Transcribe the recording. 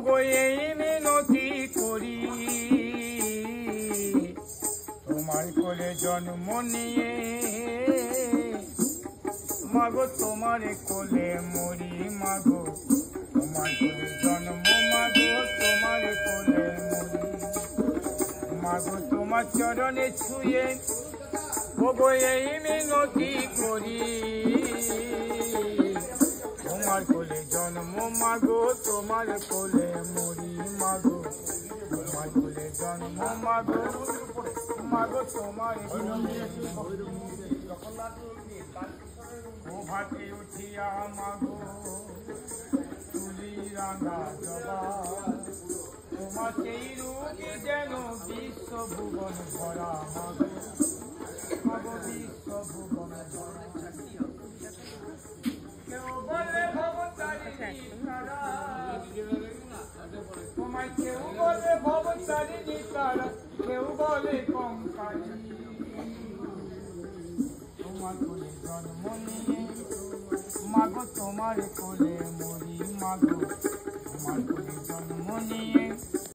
ওগো এই মিনতি করি তোমার কোলে জন্ম নিয়ে মাগো তোমার কোলে মরি মাগো তোমার কোলে জন্ম মাগো তোমার কোলে মরি মাগো তোমার চরণে ছুঁয়ে ওগো এই মিনতি করি তোমার কোলে জন্ম মাগো তোমার কোলে মরি মাগো তোমার কোলে জন্ম মাগো মাগো তোমার ভাতে উঠিয়া মাগো তুলি রাঙা জবা তোমার সেই রূপে যেন বিশ্বভুবন ভরা মাগো মাগো বিশ্বভুবন ভরা কেউ বলে ভবতারিণী তারা তোমায় কেউ বলে ভবতারিণী তারা কেউ বলে কঙ্কালী তোমার কোলে জন্ম নিয়ে মাগো তোমার কোলে মরি মাগো তোমার কোলে জন্ম নিয়ে